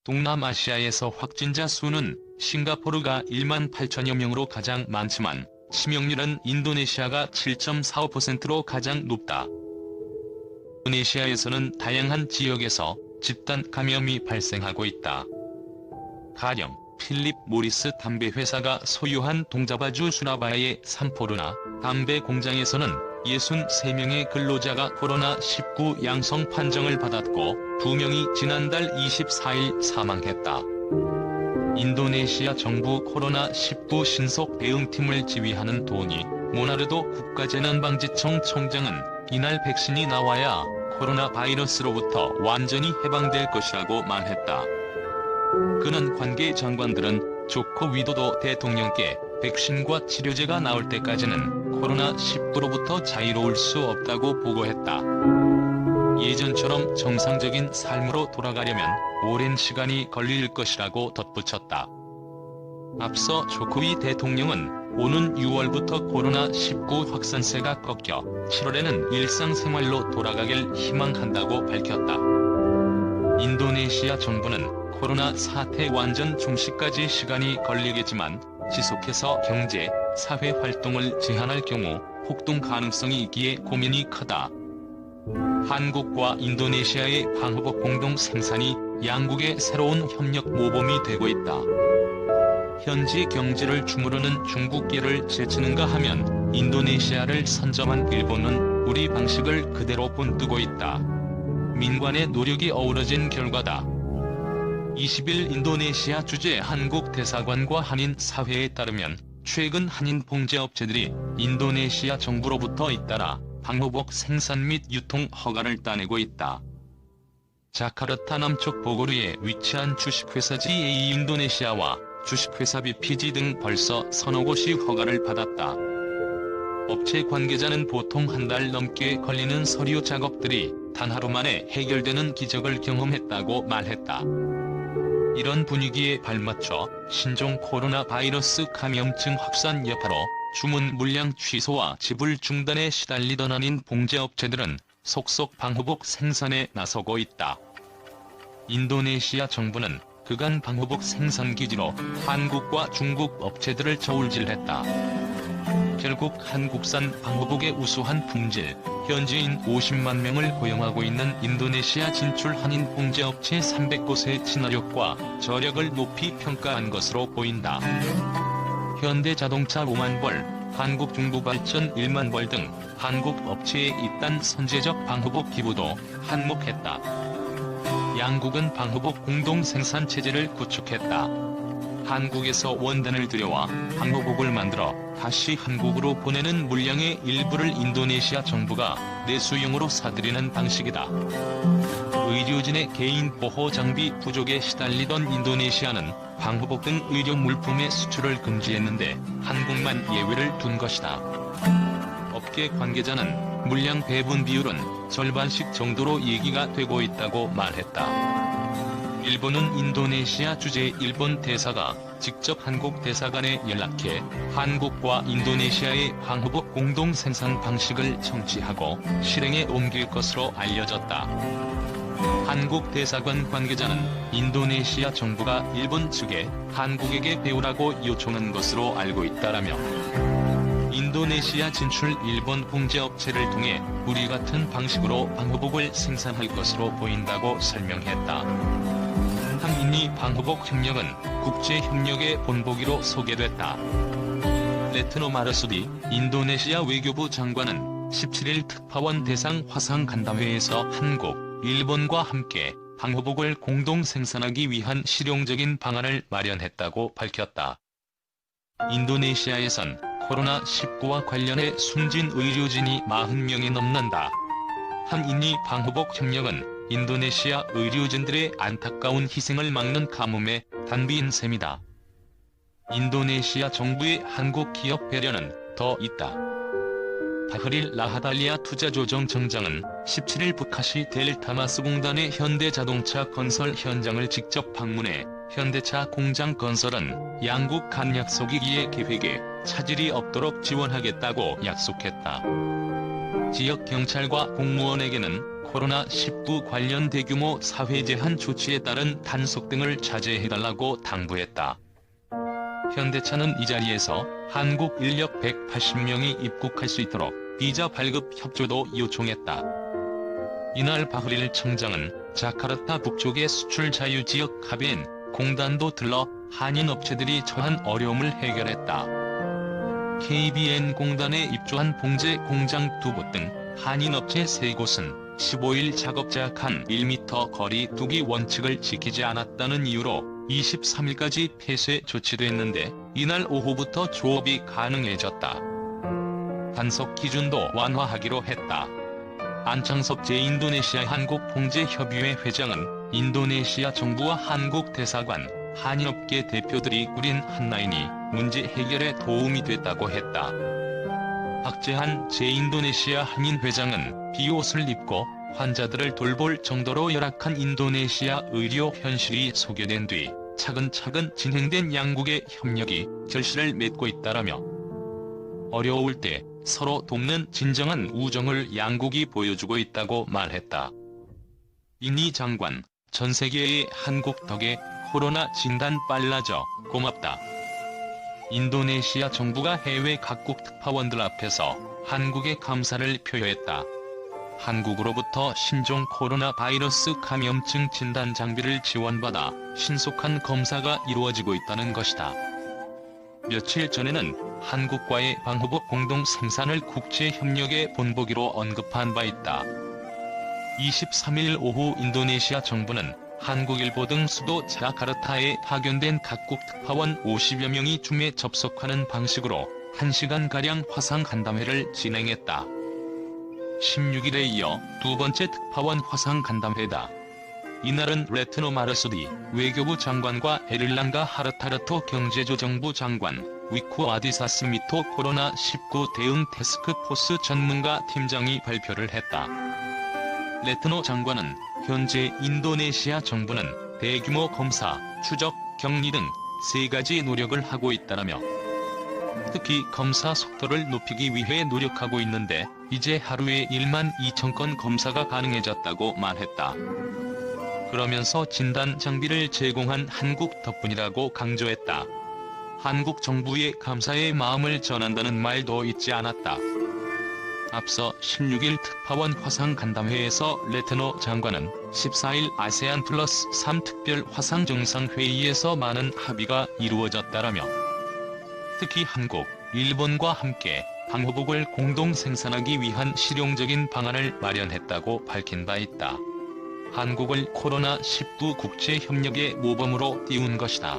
동남아시아에서 확진자 수는 싱가포르가 1만 8천여 명으로 가장 많지만 치명률은 인도네시아가 7.45%로 가장 높다. 인도네시아에서는 다양한 지역에서 집단 감염이 발생하고 있다. 가령 필립 모리스 담배 회사가 소유한 동자바주 수라바야의 삼포르나 담배 공장에서는 63명의 근로자가 코로나19 양성 판정을 받았고 2명이 지난달 24일 사망했다. 인도네시아 정부 코로나19 신속 대응팀을 지휘하는 도니 모나르도 국가재난방지청 청장은 이날 백신이 나와야 코로나 바이러스로부터 완전히 해방될 것이라고 말했다. 그는 관계 장관들은 조코 위도도 대통령께 백신과 치료제가 나올 때까지는 코로나19로부터 자유로울 수 없다고 보고했다. 예전처럼 정상적인 삶으로 돌아가려면 오랜 시간이 걸릴 것이라고 덧붙였다. 앞서 조코위 대통령은 오는 6월부터 코로나19 확산세가 꺾여 7월에는 일상생활로 돌아가길 희망한다고 밝혔다. 인도네시아 정부는 코로나 사태 완전 종식까지 시간이 걸리겠지만 지속해서 경제, 사회 활동을 제한할 경우 폭동 가능성이 있기에 고민이 크다. 한국과 인도네시아의 방호복 공동 생산이 양국의 새로운 협력 모범이 되고 있다. 현지 경제를 주무르는 중국계를 제치는가 하면 인도네시아를 선점한 일본은 우리 방식을 그대로 본뜨고 있다. 민관의 노력이 어우러진 결과다. 20일 인도네시아 주재 한국 대사관과 한인 사회에 따르면 최근 한인 봉제업체들이 인도네시아 정부로부터 잇따라 방호복 생산 및 유통 허가를 따내고 있다. 자카르타 남쪽 보고르에 위치한 주식회사 GA 인도네시아와 주식회사 BPG 등 벌써 서너 곳이 허가를 받았다. 업체 관계자는 보통 한 달 넘게 걸리는 서류 작업들이 단 하루 만에 해결되는 기적을 경험했다고 말했다. 이런 분위기에 발맞춰 신종 코로나 바이러스 감염증 확산 여파로 주문 물량 취소와 지불 중단에 시달리던 한인 봉제업체들은 속속 방호복 생산에 나서고 있다. 인도네시아 정부는 그간 방호복 생산 기지로 한국과 중국 업체들을 저울질했다. 결국 한국산 방호복의 우수한 품질, 현지인 50만 명을 고용하고 있는 인도네시아 진출 한인 봉제업체 300곳의 친화력과 저력을 높이 평가한 것으로 보인다. 현대자동차 5만 벌, 한국중부발전 1만 벌 등 한국 업체에 잇단 선제적 방호복 기부도 한몫했다. 양국은 방호복 공동 생산 체제를 구축했다. 한국에서 원단을 들여와 방호복을 만들어 다시 한국으로 보내는 물량의 일부를 인도네시아 정부가 내수용으로 사들이는 방식이다. 의료진의 개인 보호 장비 부족에 시달리던 인도네시아는 방호복 등 의료 물품의 수출을 금지했는데 한국만 예외를 둔 것이다. 업계 관계자는 물량 배분 비율은 절반씩 정도로 얘기가 되고 있다고 말했다. 일본은 인도네시아 주재 일본 대사가 직접 한국 대사관에 연락해 한국과 인도네시아의 방호복 공동 생산 방식을 청취하고 실행에 옮길 것으로 알려졌다. 한국 대사관 관계자는 인도네시아 정부가 일본 측에 한국에게 배우라고 요청한 것으로 알고 있다라며 인도네시아 진출 일본 봉제업체를 통해 우리 같은 방식으로 방호복을 생산할 것으로 보인다고 설명했다. 한인이 방호복 협력은 국제협력의 본보기로 소개됐다. 레트노 마르수디 인도네시아 외교부 장관은 17일 특파원 대상 화상 간담회에서 한국, 일본과 함께 방호복을 공동 생산하기 위한 실용적인 방안을 마련했다고 밝혔다. 인도네시아에선 코로나19와 관련해 숨진 의료진이 40명이 넘는다. 한인이 방호복 협력은 인도네시아 의료진들의 안타까운 희생을 막는 가뭄의 단비인 셈이다. 인도네시아 정부의 한국 기업 배려는 더 있다. 바흐릴 라하달리아 투자조정청장은 17일 부카시 델타마스 공단의 현대자동차 건설 현장을 직접 방문해 현대차 공장 건설은 양국 간 약속이기에 계획에 차질이 없도록 지원하겠다고 약속했다. 지역 경찰과 공무원에게는 코로나19 관련 대규모 사회 제한 조치에 따른 단속 등을 자제해달라고 당부했다. 현대차는 이 자리에서 한국 인력 180명이 입국할 수 있도록 비자 발급 협조도 요청했다. 이날 바흐릴 청장은 자카르타 북쪽의 수출 자유지역 카비엔 공단도 들러 한인 업체들이 처한 어려움을 해결했다. KBN 공단에 입주한 봉제 공장 2곳 등 한인 업체 3곳은 15일 작업자 간 1m 거리 두기 원칙을 지키지 않았다는 이유로 23일까지 폐쇄 조치됐는데 이날 오후부터 조업이 가능해졌다. 단속 기준도 완화하기로 했다. 안창섭 제 인도네시아 한국봉제협의회 회장은 인도네시아 정부와 한국 대사관, 한인업계 대표들이 꾸린 한라인이 문제 해결에 도움이 됐다고 했다. 박재한 제 인도네시아 한인 회장은 비옷을 입고 환자들을 돌볼 정도로 열악한 인도네시아 의료 현실이 소개된 뒤 차근차근 진행된 양국의 협력이 결실을 맺고 있다라며 어려울 때 서로 돕는 진정한 우정을 양국이 보여주고 있다고 말했다. 이니 장관, 전 세계의 한국 덕에 코로나 진단 빨라져 고맙다. 인도네시아 정부가 해외 각국 특파원들 앞에서 한국의 감사를 표했다. 한국으로부터 신종 코로나 바이러스 감염증 진단 장비를 지원받아 신속한 검사가 이루어지고 있다는 것이다. 며칠 전에는 한국과의 방호복 공동 생산을 국제협력의 본보기로 언급한 바 있다. 23일 오후 인도네시아 정부는 한국일보 등 수도 자카르타에 파견된 각국 특파원 50여 명이 줌에 접속하는 방식으로 1시간가량 화상간담회를 진행했다. 16일에 이어 두 번째 특파원 화상간담회다. 이날은 레트노 마르수디 외교부 장관과 에를랑가 하르타르토 경제조정부 장관, 위쿠 아디사스미토 코로나19 대응 태스크포스 전문가 팀장이 발표를 했다. 레트노 장관은 현재 인도네시아 정부는 대규모 검사, 추적, 격리 등 3가지 노력을 하고 있다라며 특히 검사 속도를 높이기 위해 노력하고 있는데 이제 하루에 1만 2천 건 검사가 가능해졌다고 말했다. 그러면서 진단 장비를 제공한 한국 덕분이라고 강조했다. 한국 정부의 감사의 마음을 전한다는 말도 잊지 않았다. 앞서 16일 특파원 화상간담회에서 레트노 장관은 14일 아세안 플러스 3 특별 화상정상회의에서 많은 합의가 이루어졌다라며 특히 한국, 일본과 함께 방호복을 공동 생산하기 위한 실용적인 방안을 마련했다고 밝힌 바 있다. 한국을 코로나19 국제협력의 모범으로 띄운 것이다.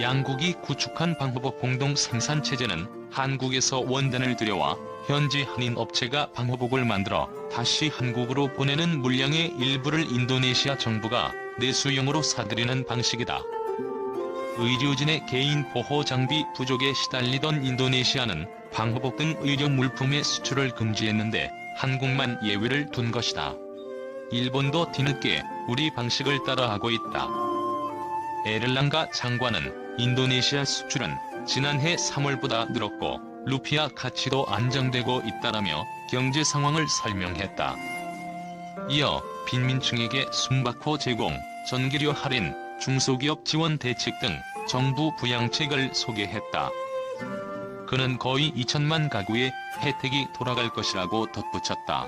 양국이 구축한 방호복 공동 생산체제는 한국에서 원단을 들여와 현지 한인 업체가 방호복을 만들어 다시 한국으로 보내는 물량의 일부를 인도네시아 정부가 내수용으로 사들이는 방식이다. 의료진의 개인 보호 장비 부족에 시달리던 인도네시아는 방호복 등 의료 물품의 수출을 금지했는데 한국만 예외를 둔 것이다. 일본도 뒤늦게 우리 방식을 따라하고 있다. 에를랑가 장관은 인도네시아 수출은 지난해 3월보다 늘었고 루피아 가치도 안정되고 있다라며 경제 상황을 설명했다. 이어 빈민층에게 숨바코 제공, 전기료 할인, 중소기업 지원 대책 등 정부 부양책을 소개했다. 그는 거의 2천만 가구에 혜택이 돌아갈 것이라고 덧붙였다.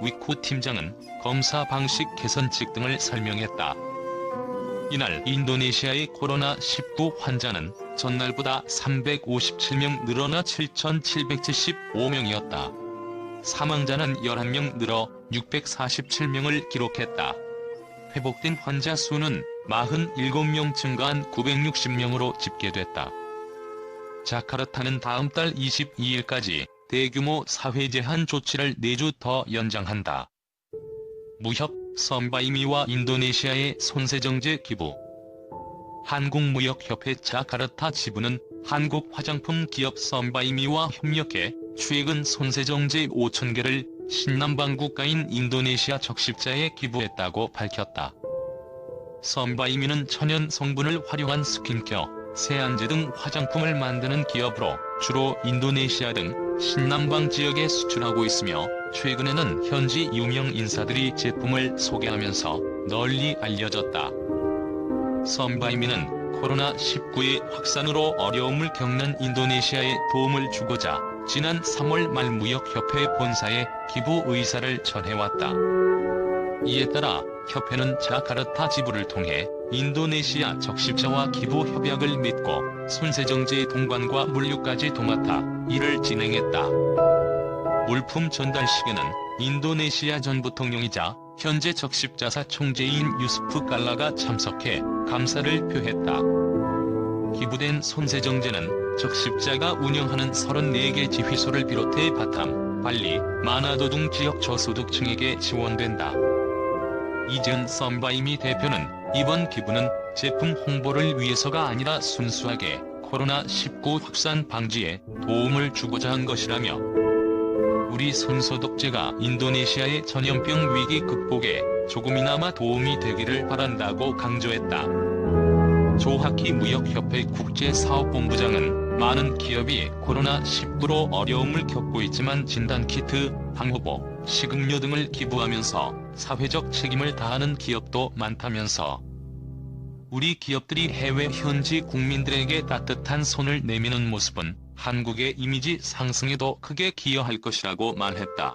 위쿠 팀장은 검사 방식 개선책 등을 설명했다. 이날 인도네시아의 코로나19 환자는 전날보다 357명 늘어나 7,775명이었다. 사망자는 11명 늘어 647명을 기록했다. 회복된 환자 수는 47명 증가한 960명으로 집계됐다. 자카르타는 다음 달 22일까지 대규모 사회 제한 조치를 4주 더 연장한다. 무협, 선바이미와 인도네시아의 손세정제 기부. 한국무역협회 자카르타 지부는 한국 화장품 기업 선바이미와 협력해 최근 손세정제 5,000개를 신남방 국가인 인도네시아 적십자에 기부했다고 밝혔다. 선바이미는 천연 성분을 활용한 스킨케어, 세안제 등 화장품을 만드는 기업으로 주로 인도네시아 등 신남방 지역에 수출하고 있으며 최근에는 현지 유명 인사들이 제품을 소개하면서 널리 알려졌다. 선바이미는 코로나19의 확산으로 어려움을 겪는 인도네시아에 도움을 주고자 지난 3월 말 무역협회 본사에 기부 의사를 전해왔다. 이에 따라 협회는 자카르타 지부를 통해 인도네시아 적십자와 기부 협약을 맺고 손세정제 동반과 물류까지 도맡아 일을 진행했다. 물품 전달식에는 인도네시아 전 부통령이자 현재 적십자사 총재인 유스프 칼라가 참석해 감사를 표했다. 기부된 손세정제는 적십자가 운영하는 34개 지휘소를 비롯해 바탐, 발리, 마나도 등 지역 저소득층에게 지원된다. 이재은 선바이미 대표는 이번 기부는 제품 홍보를 위해서가 아니라 순수하게 코로나19 확산 방지에 도움을 주고자 한 것이라며 우리 손소독제가 인도네시아의 전염병 위기 극복에 조금이나마 도움이 되기를 바란다고 강조했다. 조하키 무역협회 국제사업본부장은 많은 기업이 코로나19로 어려움을 겪고 있지만 진단키트, 방호복, 식음료 등을 기부하면서 사회적 책임을 다하는 기업도 많다면서 우리 기업들이 해외 현지 국민들에게 따뜻한 손을 내미는 모습은 한국의 이미지 상승에도 크게 기여할 것이라고 말했다.